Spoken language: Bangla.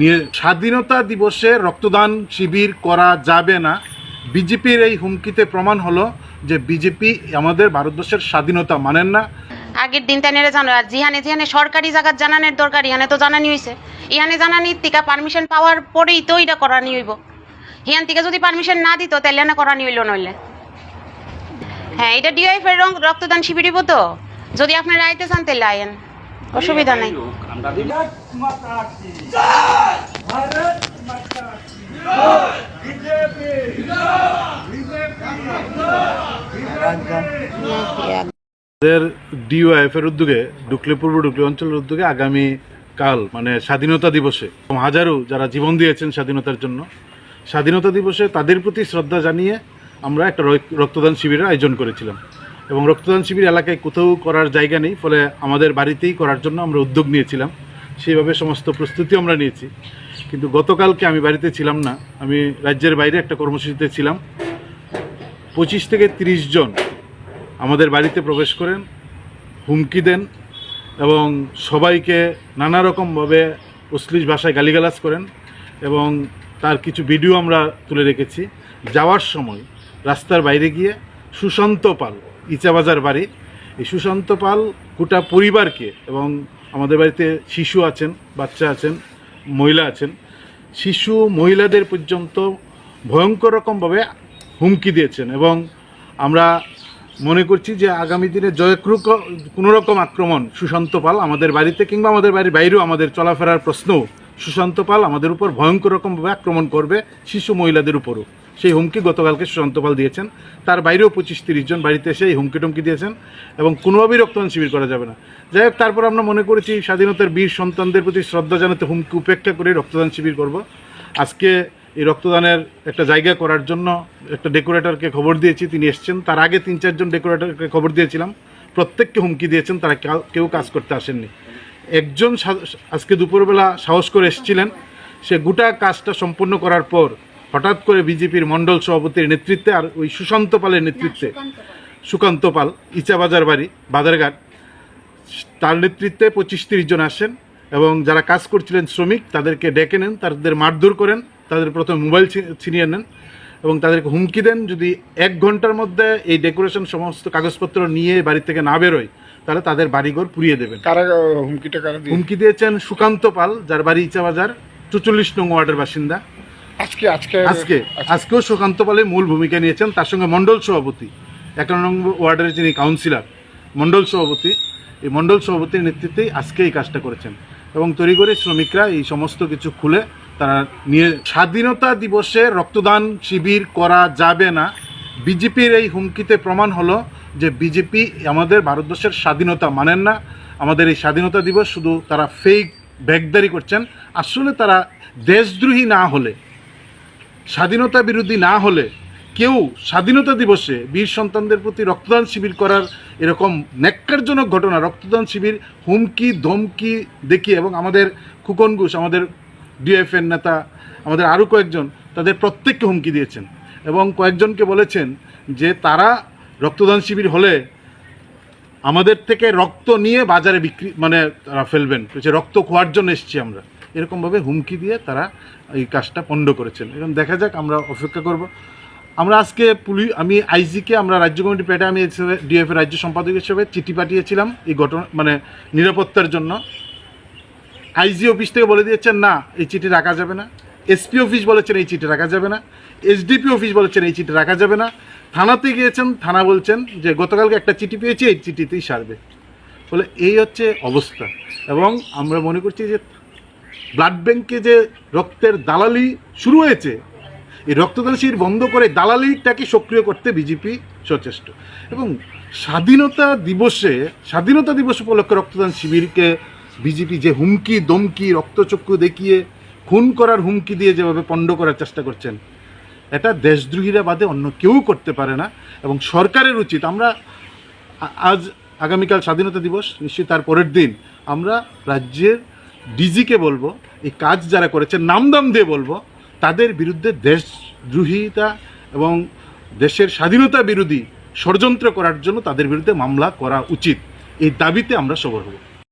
নিয়ে স্বাধীনতা দিবসে রক্তদান শিবির করা যাবে না। বিজেপির এই হুমকিতে প্রমাণ হলো যে বিজেপি আমাদের ভারতবর্ষের স্বাধীনতা মানেন না। আগের দিন তাইনেরে জানো আর জিহানে জিহানে সরকারি জায়গার জানানোর দরকার, ইহানে তো জানানি হয়েছে। ইহানে জানানি টিকা পারমিশন পাওয়ার পরেই তো এটা করানি হইব। হিয়ান থেকে যদি পারমিশন না দিত তাহলে না করানি হইল নইলে। হ্যাঁ, এটা ডিওএফ এর রক্তদান শিবির হইব। তো যদি আপনারা আইতে চান তাহলে আইন, অসুবিধা নাই। ডিওএফ এর উদ্যোগে ডুকলি পূর্ব ডুকলি অঞ্চলের উদ্যোগে আগামী কাল মানে স্বাধীনতা দিবসে হাজারো যারা জীবন দিয়েছেন স্বাধীনতার জন্য, স্বাধীনতা দিবসে তাদের প্রতি শ্রদ্ধা জানিয়ে আমরা একটা রক্তদান শিবিরের আয়োজন করেছিলাম। এবং রক্তদান শিবির এলাকায় কোথাও করার জায়গা নেই, ফলে আমাদের বাড়িতেই করার জন্য আমরা উদ্যোগ নিয়েছিলাম। সেইভাবে সমস্ত প্রস্তুতি আমরা নিয়েছি। কিন্তু গতকালকে আমি বাড়িতে ছিলাম না, আমি রাজ্যের বাইরে একটা কর্মসূচিতে ছিলাম। 25 থেকে 30 জন আমাদের বাড়িতে প্রবেশ করেন, হুমকি দেন এবং সবাইকে নানা রকমভাবে অশ্লীল ভাষায় গালিগালাজ করেন। এবং তার কিছু ভিডিও আমরা তুলে রেখেছি। যাওয়ার সময় রাস্তার বাইরে গিয়ে সুশান্ত পাল, ইচাবাজার বাড়ি, এই সুশান্ত পাল গোটা পরিবারকে, এবং আমাদের বাড়িতে শিশু আছেন, বাচ্চা আছেন, মহিলা আছেন, শিশু মহিলাদের পর্যন্ত ভয়ঙ্কর রকমভাবে হুমকি দিয়েছেন। এবং আমরা মনে করছি যে আগামী দিনে কোনো রকম আক্রমণ সুশান্ত পাল আমাদের বাড়িতে কিংবা আমাদের বাড়ির বাইরেও আমাদের চলাফেরার প্রশ্নও সুশান্ত পাল আমাদের উপর ভয়ঙ্কর রকমভাবে আক্রমণ করবে, শিশু মহিলাদের উপরও। সেই হুমকি গতকালকে সুশান্ত পাল দিয়েছেন। তার বাইরেও 25-30 জন বাড়িতে এসে এই হুমকি টুমকি দিয়েছেন এবং কোনোভাবেই রক্তদান শিবির করা যাবে না। যাই হোক, তারপর আমরা মনে করেছি স্বাধীনতার বীর সন্তানদের প্রতি শ্রদ্ধা জানাতে হুমকি উপেক্ষা করে রক্তদান শিবির করব। আজকে এই রক্তদানের একটা জায়গা করার জন্য একটা ডেকোরেটরকে খবর দিয়েছি, তিনি এসছেন। তার আগে 3-4 জন ডেকোরেটরকে খবর দিয়েছিলাম, প্রত্যেককে হুমকি দিয়েছেন, তারা কেউ কাজ করতে আসেননি। একজন আজকে দুপুরবেলা সাহস করে এসেছিলেন, সে গোটা কাজটা সম্পূর্ণ করার পর হঠাৎ করে বিজেপির মণ্ডল সভাপতির নেতৃত্বে আর ওই সুশান্ত পালের নেতৃত্বে, সুকান্ত পাল, ইচাবাজার বাড়ি, বাজারঘাট, তার নেতৃত্বে 25-30 জন আসেন এবং যারা কাজ করছিলেন শ্রমিক তাদেরকে ডেকে নেন, তাদের মারধর করেন, তাদের প্রথমে মোবাইল ছিনিয়ে নেন এবং তাদেরকে হুমকি দেন যদি 1 ঘন্টার মধ্যে এই ডেকোরেশন সমস্ত কাগজপত্র নিয়ে বাড়ি থেকে না বেরোয় তাহলে তাদের বাড়িঘর পুড়িয়ে দেবেন। হুমকি দিয়েছেন সুকান্ত পাল, যার বাড়ি ইচাবাজার 44 নং ওয়ার্ডের বাসিন্দা। আজকেও সুকান্ত পালে মূল ভূমিকা নিয়েছেন, তার সঙ্গে মণ্ডল সভাপতি 1 নং ওয়ার্ডের যিনি কাউন্সিলর, মণ্ডল সভাপতি, এই মণ্ডল সভাপতির নেতৃত্বেই আজকে এই কাজটা করেছেন। এবং তড়িঘড়ি শ্রমিকরা এই সমস্ত কিছু খুলে তারা নিয়ে স্বাধীনতা দিবসে রক্তদান শিবির করা যাবে না। বিজেপির এই হুমকিতে প্রমাণ হলো যে বিজেপি আমাদের ভারতবর্ষের স্বাধীনতা মানেন না। আমাদের এই স্বাধীনতা দিবস শুধু তারা ফেক ব্যাগদারি করছেন। আসলে তারা দেশদ্রোহী না হলে, স্বাধীনতা বিরোধী না হলে কেউ স্বাধীনতা দিবসে বীর সন্তানদের প্রতি রক্তদান শিবির করার এরকম ন্যাক্কারজনক ঘটনা, রক্তদান শিবির হুমকি ধমকি দেখিয়ে, এবং আমাদের খুকন ঘোষ, আমাদের ডিএফএর নেতা, আমাদের আরও কয়েকজন, তাদের প্রত্যেককে হুমকি দিয়েছেন এবং কয়েকজনকে বলেছেন যে তারা রক্তদান শিবির হলে আমাদের থেকে রক্ত নিয়ে বাজারে বিক্রি তারা ফেলবেন, রক্ত খোয়ার জন্য এসেছি আমরা, এরকমভাবে হুমকি দিয়ে তারা এই কাজটা পণ্ড করেছেন। এবং দেখা যাক, আমরা অপেক্ষা করব। আমরা আজকে আমি আইজিকে, আমরা রাজ্য কমিটি পেটে, আমি ডিএফ রাজ্য সম্পাদক হিসেবে চিঠি পাঠিয়েছিলাম এই ঘটনা নিরাপত্তার জন্য। আইজি অফিস থেকে বলে দিয়েছেন না এই চিঠি রাখা যাবে না, এসপি অফিস বলেছেন এই চিঠি রাখা যাবে না, এসডিপি অফিস বলেছেন এই চিঠি রাখা যাবে না, থানাতে গিয়েছেন, থানা বলছেন যে গতকালকে একটা চিঠি পেয়েছি, এই চিঠিতেই সারবে। ফলে এই হচ্ছে অবস্থা। এবং আমরা মনে করছি যে ব্লাড ব্যাংকে যে রক্তের দালালি শুরু হয়েছে, এই রক্তদান শিবির বন্ধ করে দালালিটাকে সক্রিয় করতে বিজেপি সচেষ্ট। এবং স্বাধীনতা দিবস উপলক্ষে রক্তদান শিবিরকে বিজেপি যে হুমকি দমকি, রক্তচক্ষু দেখিয়ে খুন করার হুমকি দিয়ে যেভাবে পণ্ড করার চেষ্টা করছেন, এটা দেশদ্রোহীরা বাদে অন্য কেউ করতে পারে না। এবং সরকারের উচিত, আমরা আগামীকাল স্বাধীনতা দিবস, নিশ্চয়ই তার পরের দিন আমরা রাজ্যের ডিজিকে বলবো, এই কাজ যারা করেছেন নামদাম দিয়ে বলবো, তাদের বিরুদ্ধে দেশদ্রোহিতা এবং দেশের স্বাধীনতা বিরোধী ষড়যন্ত্র করার জন্য তাদের বিরুদ্ধে মামলা করা উচিত। এই দাবিতে আমরা সরব হব।